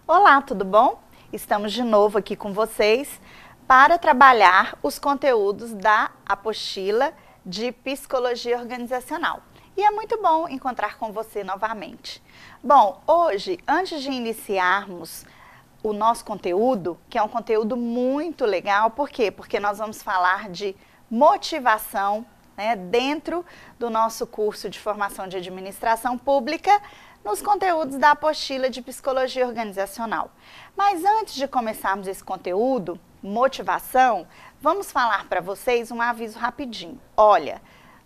Olá, tudo bom? Estamos de novo aqui com vocês para trabalhar os conteúdos da apostila de Psicologia Organizacional. E é muito bom encontrar com você novamente. Bom, hoje, antes de iniciarmos o nosso conteúdo, que é um conteúdo muito legal, por quê? Porque nós vamos falar de motivação, dentro do nosso curso de formação de administração pública, nos conteúdos da apostila de Psicologia Organizacional. Mas antes de começarmos esse conteúdo, motivação, vamos falar para vocês um aviso rapidinho. Olha,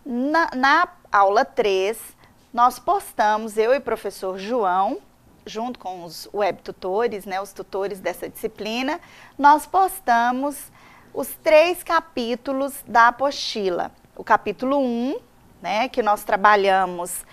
na aula 3, nós postamos, eu e o professor João, junto com os webtutores, os tutores dessa disciplina, nós postamos os 3 capítulos da apostila. O capítulo 1, que nós trabalhamos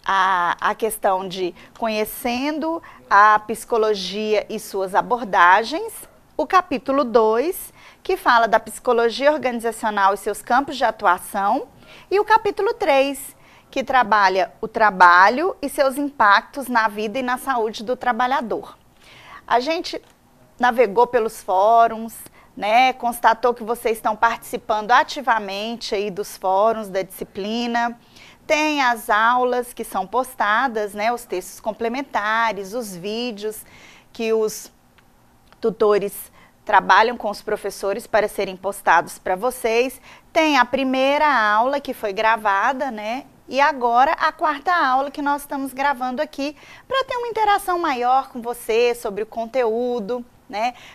a questão de conhecendo a psicologia e suas abordagens. O capítulo 2, que fala da psicologia organizacional e seus campos de atuação. E o capítulo 3, que trabalha o trabalho e seus impactos na vida e na saúde do trabalhador. A gente navegou pelos fóruns, constatou que vocês estão participando ativamente aí dos fóruns da disciplina. Tem as aulas que são postadas, os textos complementares, os vídeos que os tutores trabalham com os professores para serem postados para vocês. Tem a primeira aula que foi gravada, e agora a 4ª aula que nós estamos gravando aqui para ter uma interação maior com você sobre o conteúdo,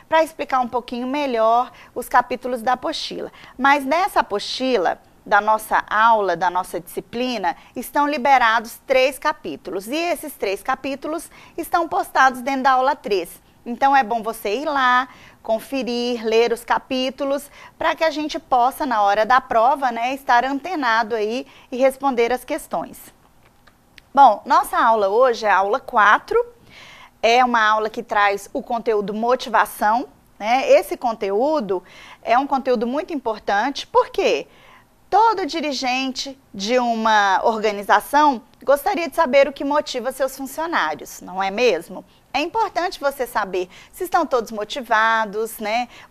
para explicar um pouquinho melhor os capítulos da apostila. Mas nessa apostila da nossa aula, da nossa disciplina, estão liberados 3 capítulos. E esses 3 capítulos estão postados dentro da aula 3. Então é bom você ir lá, conferir, ler os capítulos, para que a gente possa, na hora da prova, estar antenado aí e responder as questões. Bom, nossa aula hoje é a aula 4, é uma aula que traz o conteúdo motivação, Esse conteúdo é um conteúdo muito importante, por quê? Todo dirigente de uma organização gostaria de saber o que motiva seus funcionários, não é mesmo? É importante você saber se estão todos motivados,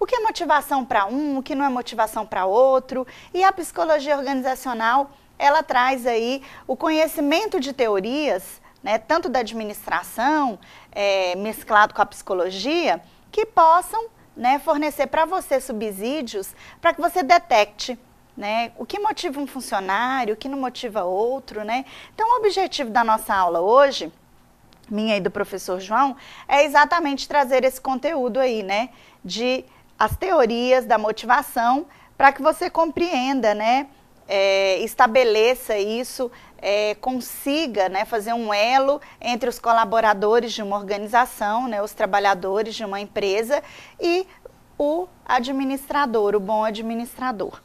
O que é motivação para um, o que não é motivação para outro. E a psicologia organizacional, ela traz aí o conhecimento de teorias, tanto da administração, mesclado com a psicologia, que possam fornecer para você subsídios para que você detecte o que motiva um funcionário, o que não motiva outro, Então, o objetivo da nossa aula hoje, minha e do professor João, é exatamente trazer esse conteúdo aí, de as teorias da motivação, para que você compreenda, estabeleça isso, consiga, fazer um elo entre os colaboradores de uma organização, os trabalhadores de uma empresa e o administrador, o bom administrador.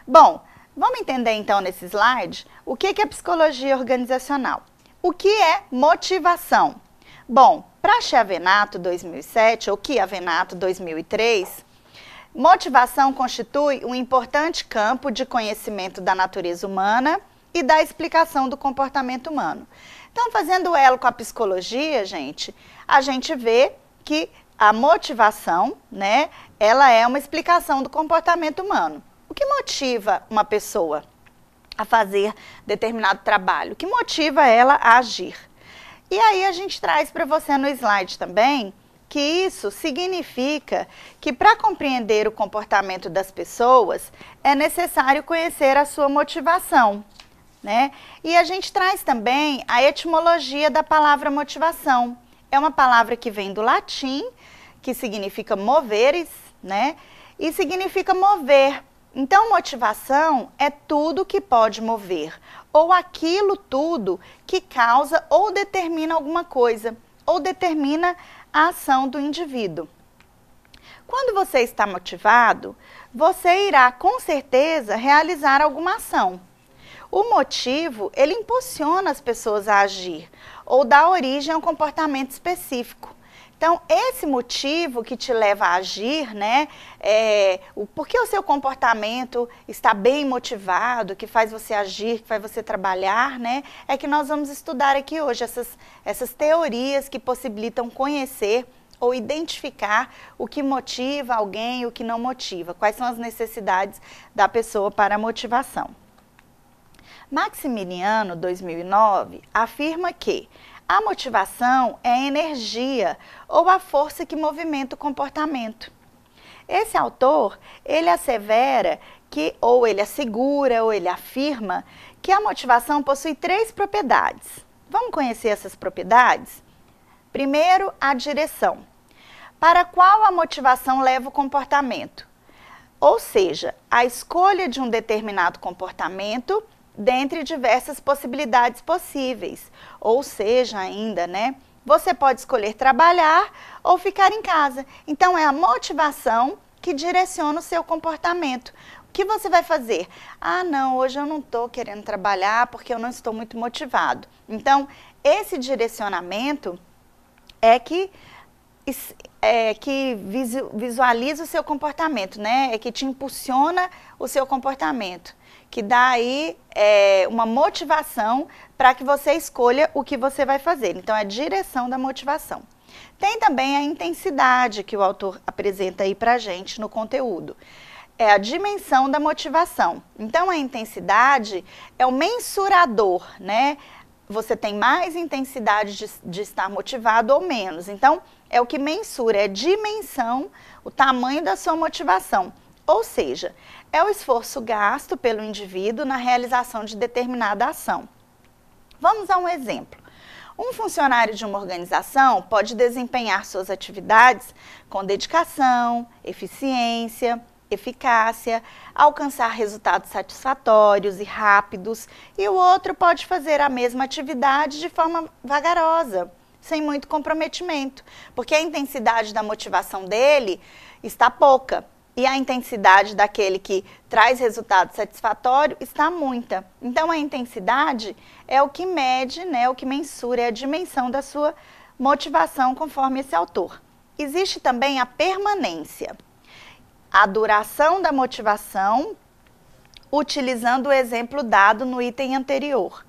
Bom, vamos entender então nesse slide o que é psicologia organizacional. O que é motivação? Bom, para Chiavenato 2007 ou Chiavenato 2003, motivação constitui um importante campo de conhecimento da natureza humana e da explicação do comportamento humano. Então, fazendo elo com a psicologia, a gente vê que a motivação, ela é uma explicação do comportamento humano. O que motiva uma pessoa a fazer determinado trabalho? O que motiva ela a agir? E aí a gente traz para você no slide também que isso significa que para compreender o comportamento das pessoas é necessário conhecer a sua motivação, E a gente traz também a etimologia da palavra motivação. É uma palavra que vem do latim, que significa moveres, E significa mover. Então, motivação é tudo que pode mover, ou aquilo tudo que causa ou determina alguma coisa, ou determina a ação do indivíduo. Quando você está motivado, você irá com certeza realizar alguma ação. O motivo, ele impulsiona as pessoas a agir, ou dá origem a um comportamento específico. Então, esse motivo que te leva a agir, porque o seu comportamento está bem motivado, que faz você agir, que faz você trabalhar, é que nós vamos estudar aqui hoje essas teorias que possibilitam conhecer ou identificar o que motiva alguém e o que não motiva, quais são as necessidades da pessoa para a motivação. Maximiano, 2009, afirma que a motivação é a energia ou a força que movimenta o comportamento. Esse autor, ele assevera que, ou ele assegura, ou ele afirma que a motivação possui 3 propriedades. Vamos conhecer essas propriedades? Primeiro, a direção. Para qual a motivação leva o comportamento? Ou seja, a escolha de um determinado comportamento dentre diversas possibilidades possíveis. Ou seja, ainda, né? Você pode escolher trabalhar ou ficar em casa. Então, é a motivação que direciona o seu comportamento. O que você vai fazer? Ah, não, hoje eu não estou querendo trabalhar porque eu não estou muito motivado. Então, esse direcionamento é que visualiza o seu comportamento, né? É que te impulsiona o seu comportamento, que dá aí uma motivação para que você escolha o que você vai fazer. Então, é a direção da motivação. Tem também a intensidade que o autor apresenta aí para a gente no conteúdo. É a dimensão da motivação. Então, a intensidade é o mensurador, né? Você tem mais intensidade de estar motivado ou menos. Então, é o que mensura, é a dimensão, o tamanho da sua motivação. Ou seja, é o esforço gasto pelo indivíduo na realização de determinada ação. Vamos a um exemplo. Um funcionário de uma organização pode desempenhar suas atividades com dedicação, eficiência, eficácia, alcançar resultados satisfatórios e rápidos, e o outro pode fazer a mesma atividade de forma vagarosa, sem muito comprometimento, porque a intensidade da motivação dele está pouca e a intensidade daquele que traz resultado satisfatório está muita. Então, a intensidade é o que mede, né, o que mensura, é a dimensão da sua motivação, conforme esse autor. Existe também a permanência, a duração da motivação, utilizando o exemplo dado no item anterior.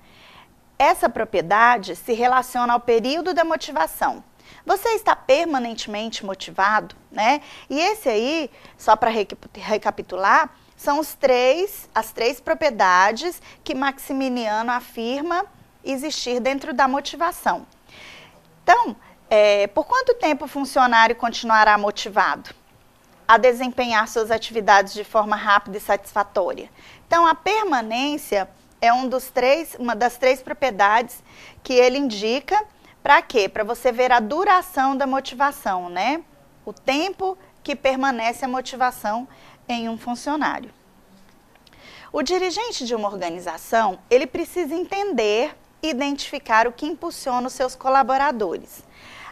Essa propriedade se relaciona ao período da motivação. Você está permanentemente motivado, né? E esse aí, só para recapitular, são as três propriedades que Maximiano afirma existir dentro da motivação. Então, por quanto tempo o funcionário continuará motivado a desempenhar suas atividades de forma rápida e satisfatória? Então, a permanência é uma das 3 propriedades que ele indica. Para quê? Para você ver a duração da motivação, né? O tempo que permanece a motivação em um funcionário. O dirigente de uma organização, ele precisa entender e identificar o que impulsiona os seus colaboradores.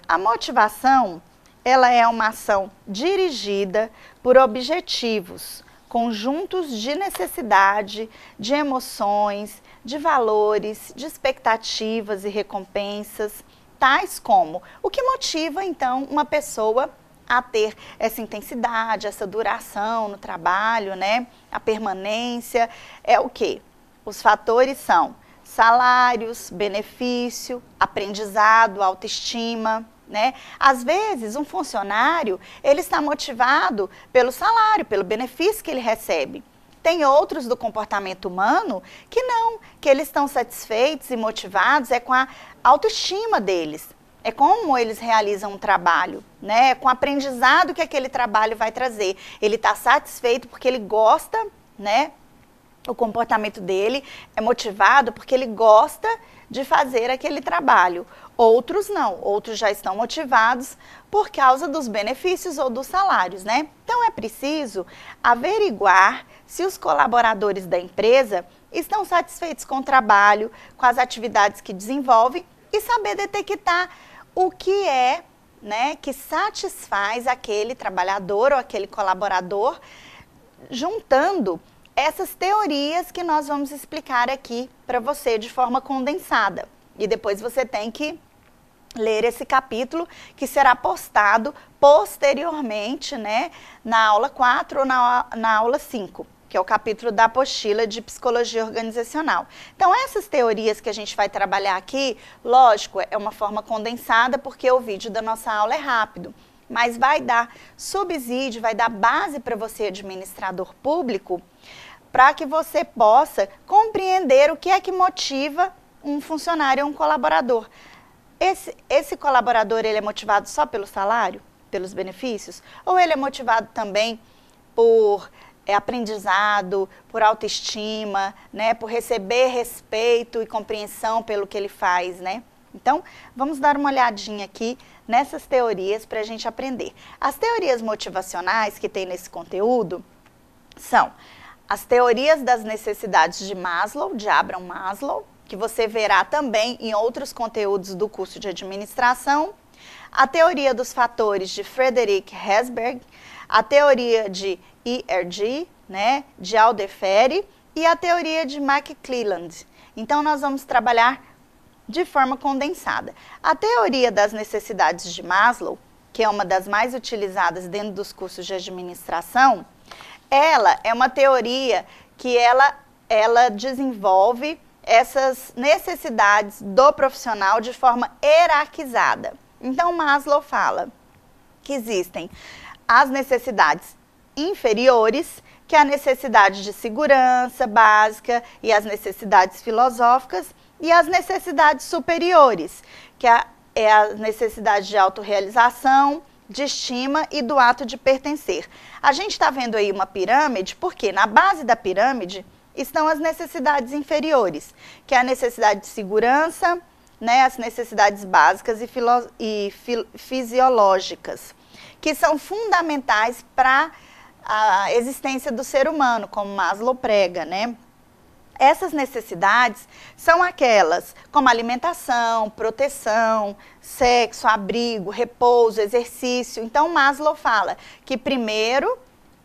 A motivação, ela é uma ação dirigida por objetivos, conjuntos de necessidade, de emoções, de valores, de expectativas e recompensas, tais como o que motiva, então, uma pessoa a ter essa intensidade, essa duração no trabalho, né? A permanência é o quê? Os fatores são salários, benefício, aprendizado, autoestima, né? Às vezes, um funcionário, ele está motivado pelo salário, pelo benefício que ele recebe. Tem outros do comportamento humano que não, que eles estão satisfeitos e motivados com a autoestima deles. É como eles realizam um trabalho, né? Com o aprendizado que aquele trabalho vai trazer. Ele está satisfeito porque ele gosta, né? O comportamento dele é motivado porque ele gosta de fazer aquele trabalho. Outros não, outros já estão motivados por causa dos benefícios ou dos salários, né? Então, é preciso averiguar se os colaboradores da empresa estão satisfeitos com o trabalho, com as atividades que desenvolvem e saber detectar o que é, né, que satisfaz aquele trabalhador ou aquele colaborador, juntando essas teorias que nós vamos explicar aqui para você de forma condensada. E depois você tem que ler esse capítulo que será postado posteriormente, né, na aula 4 ou na aula 5, que é o capítulo da apostila de psicologia organizacional. Então, essas teorias que a gente vai trabalhar aqui, lógico, é uma forma condensada porque o vídeo da nossa aula é rápido. mas vai dar subsídio, vai dar base para você, administrador público, para que você possa compreender o que é que motiva um funcionário ou um colaborador. Esse colaborador, ele é motivado só pelo salário, pelos benefícios? Ou ele é motivado também por aprendizado, por autoestima, né, por receber respeito e compreensão pelo que ele faz, né? Então, vamos dar uma olhadinha aqui nessas teorias para a gente aprender. As teorias motivacionais que tem nesse conteúdo são as teorias das necessidades de Maslow, de Abraham Maslow, que você verá também em outros conteúdos do curso de administração, a teoria dos fatores de Frederick Herzberg, a teoria de ERG, né, de Alderferie, e a teoria de McClelland. Então, nós vamos trabalhar de forma condensada. A teoria das necessidades de Maslow, que é uma das mais utilizadas dentro dos cursos de administração, ela é uma teoria que ela desenvolve essas necessidades do profissional de forma hierarquizada. Então, Maslow fala que existem as necessidades inferiores, que é a necessidade de segurança básica e as necessidades filosóficas, e as necessidades superiores, que é a necessidade de autorrealização, de estima e do ato de pertencer. A gente está vendo aí uma pirâmide, porque na base da pirâmide estão as necessidades inferiores, que é a necessidade de segurança, né, as necessidades básicas e fisiológicas, que são fundamentais para a existência do ser humano, como Maslow prega, né? Essas necessidades são aquelas como alimentação, proteção, sexo, abrigo, repouso, exercício. Então, Maslow fala que primeiro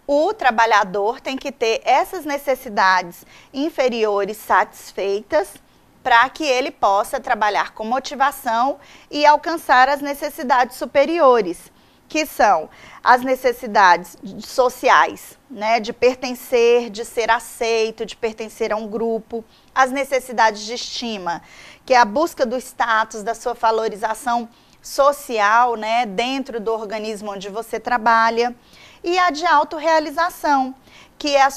o trabalhador tem que ter essas necessidades inferiores satisfeitas para que ele possa trabalhar com motivação e alcançar as necessidades superiores, que são as necessidades sociais, né, de pertencer, de ser aceito, de pertencer a um grupo, as necessidades de estima, que é a busca do status, da sua valorização social, né, dentro do organismo onde você trabalha, e a de autorrealização, que é a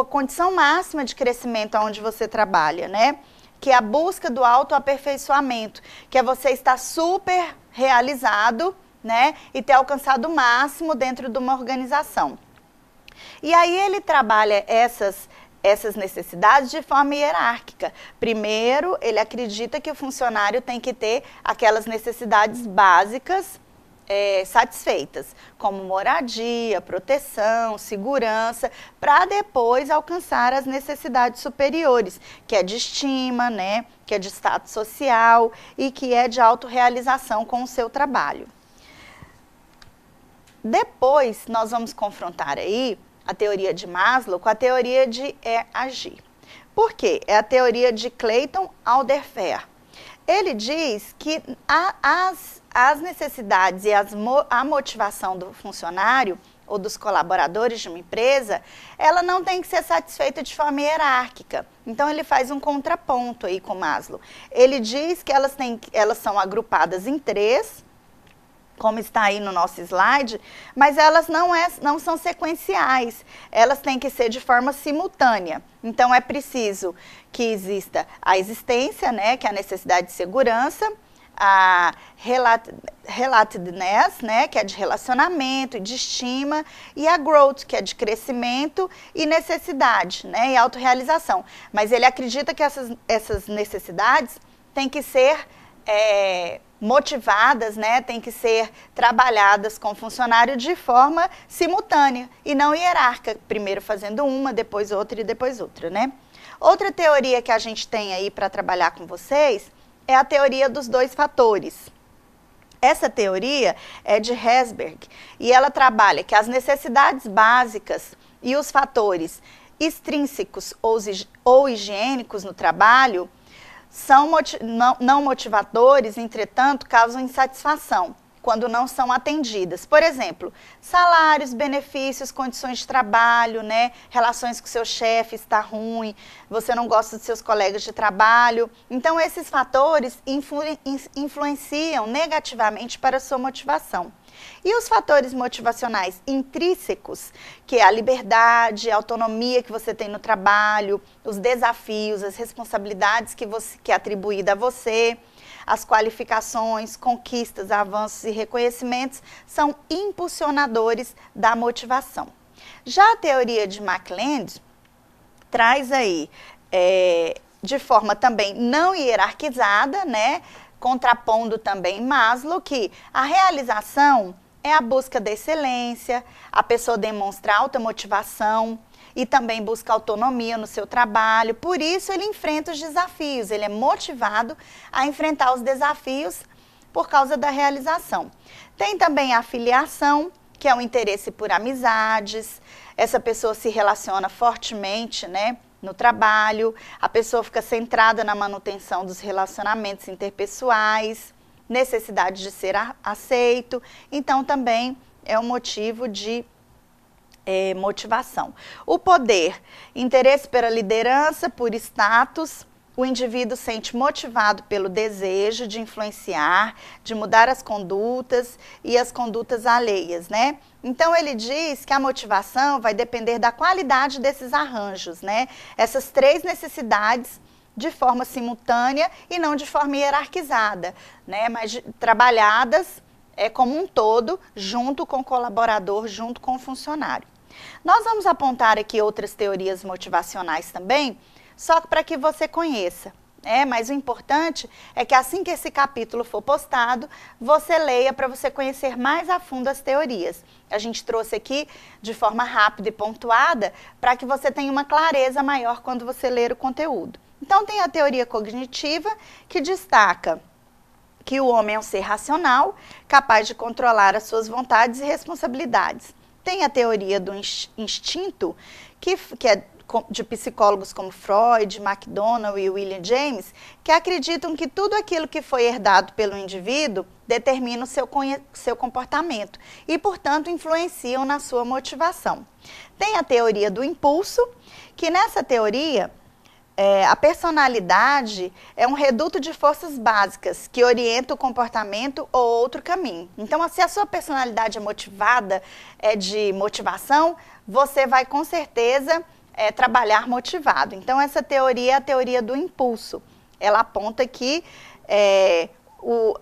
condição máxima de crescimento onde você trabalha, né, que é a busca do autoaperfeiçoamento, que é você estar super realizado, né, e ter alcançado o máximo dentro de uma organização. E aí ele trabalha essas necessidades de forma hierárquica. Primeiro, ele acredita que o funcionário tem que ter aquelas necessidades básicas satisfeitas, como moradia, proteção, segurança, para depois alcançar as necessidades superiores, que é de estima, né, que é de status social e que é de autorrealização com o seu trabalho. Depois, nós vamos confrontar aí a teoria de Maslow com a teoria de ERG. Por quê? É a teoria de Clayton Alderferie. Ele diz que as necessidades e a motivação do funcionário ou dos colaboradores de uma empresa, ela não tem que ser satisfeita de forma hierárquica. Então, ele faz um contraponto aí com Maslow. Ele diz que elas são agrupadas em três, como está aí no nosso slide, mas elas não são sequenciais, elas têm que ser de forma simultânea. Então, é preciso que exista a existência, né, que é a necessidade de segurança, a relatedness, né, que é de relacionamento e de estima, e a growth, que é de crescimento e necessidade, né, e autorrealização. Mas ele acredita que essas necessidades têm que ser motivadas, né, tem que ser trabalhadas com o funcionário de forma simultânea e não hierárquica, primeiro fazendo uma, depois outra e depois outra, né? Outra teoria que a gente tem aí para trabalhar com vocês é a teoria dos dois fatores. Essa teoria é de Herzberg e ela trabalha que as necessidades básicas e os fatores extrínsecos ou higiênicos no trabalho são não motivadores, entretanto, causam insatisfação. quando não são atendidas. Por exemplo, salários, benefícios, condições de trabalho, né? Relações com seu chefe está ruim, você não gosta dos seus colegas de trabalho. Então, esses fatores influenciam negativamente para a sua motivação. E os fatores motivacionais intrínsecos, que é a liberdade, a autonomia que você tem no trabalho, os desafios, as responsabilidades que é atribuída a você, as qualificações, conquistas, avanços e reconhecimentos são impulsionadores da motivação. Já a teoria de McLeod traz aí, de forma também não hierarquizada, né, contrapondo também Maslow, que a realização é a busca da excelência, a pessoa demonstra alta motivação e também busca autonomia no seu trabalho. Por isso, ele enfrenta os desafios, ele é motivado a enfrentar os desafios por causa da realização. Tem também a afiliação, que é o interesse por amizades. Essa pessoa se relaciona fortemente, né, no trabalho, a pessoa fica centrada na manutenção dos relacionamentos interpessoais, necessidade de ser aceito, então também é um motivo de motivação. O poder, interesse pela liderança, por status, o indivíduo sente motivado pelo desejo de influenciar, de mudar as condutas e as condutas alheias, né? Então, ele diz que a motivação vai depender da qualidade desses arranjos, né? Essas três necessidades de forma simultânea e não de forma hierarquizada, né? Mas trabalhadas como um todo, junto com o colaborador, junto com o funcionário. Nós vamos apontar aqui outras teorias motivacionais também, só para que você conheça. Mas o importante é que assim que esse capítulo for postado, você leia para você conhecer mais a fundo as teorias. A gente trouxe aqui de forma rápida e pontuada para que você tenha uma clareza maior quando você ler o conteúdo. Então, tem a teoria cognitiva, que destaca que o homem é um ser racional, capaz de controlar as suas vontades e responsabilidades. Tem a teoria do instinto, que é de psicólogos como Freud, McDonald e William James, que acreditam que tudo aquilo que foi herdado pelo indivíduo determina o seu comportamento e, portanto, influenciam na sua motivação. Tem a teoria do impulso, que nessa teoria a personalidade é um reduto de forças básicas que orienta o comportamento ou outro caminho. Então, se a sua personalidade é motivada, é de motivação, você vai com certeza trabalhar motivado. Então, essa teoria é a teoria do impulso. Ela aponta que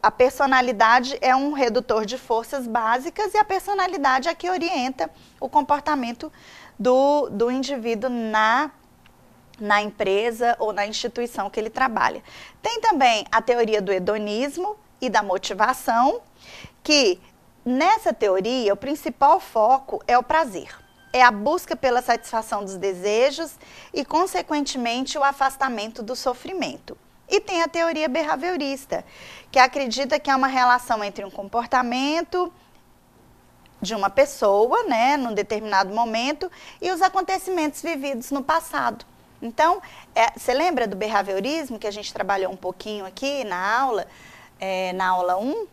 a personalidade é um redutor de forças básicas e a personalidade é que orienta o comportamento do indivíduo na empresa ou na instituição que ele trabalha. Tem também a teoria do hedonismo e da motivação, que nessa teoria o principal foco é o prazer. É a busca pela satisfação dos desejos e, consequentemente, o afastamento do sofrimento. E tem a teoria behaviorista, que acredita que há uma relação entre um comportamento de uma pessoa, né, num determinado momento, e os acontecimentos vividos no passado. Então, você lembra do behaviorismo, que a gente trabalhou um pouquinho aqui na aula 1?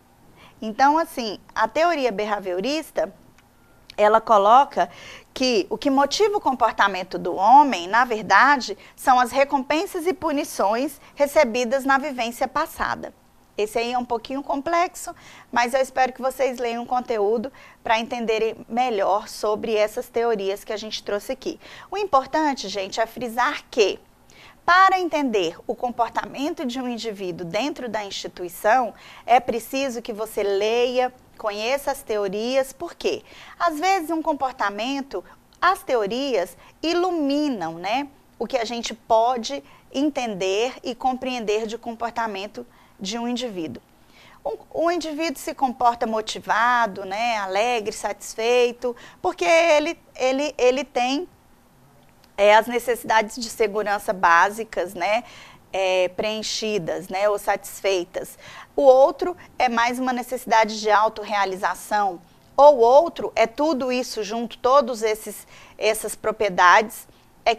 Então, assim, a teoria behaviorista, ela coloca que o que motiva o comportamento do homem, na verdade, são as recompensas e punições recebidas na vivência passada. Esse aí é um pouquinho complexo, mas eu espero que vocês leiam o conteúdo para entenderem melhor sobre essas teorias que a gente trouxe aqui. O importante, gente, é frisar que, para entender o comportamento de um indivíduo dentro da instituição, é preciso que você leia, conheça as teorias, porque às vezes um comportamento, as teorias iluminam, né, o que a gente pode entender e compreender de comportamento de um indivíduo. O indivíduo se comporta motivado, né, alegre, satisfeito, porque ele tem as necessidades de segurança básicas, né, preenchidas, né, ou satisfeitas. O outro é mais uma necessidade de autorrealização. Ou outro é tudo isso junto, todas essas propriedades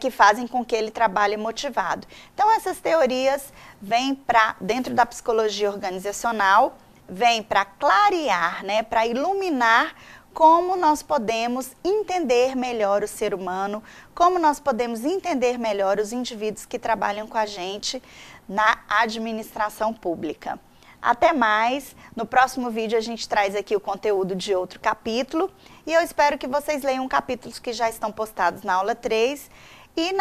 que fazem com que ele trabalhe motivado. Então, essas teorias vêm dentro da psicologia organizacional, vem para clarear, né, para iluminar como nós podemos entender melhor o ser humano, como nós podemos entender melhor os indivíduos que trabalham com a gente na administração pública. Até mais, no próximo vídeo a gente traz aqui o conteúdo de outro capítulo e eu espero que vocês leiam capítulos que já estão postados na aula 3 e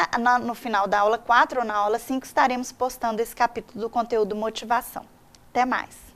no final da aula 4 ou na aula 5 estaremos postando esse capítulo do conteúdo motivação. Até mais!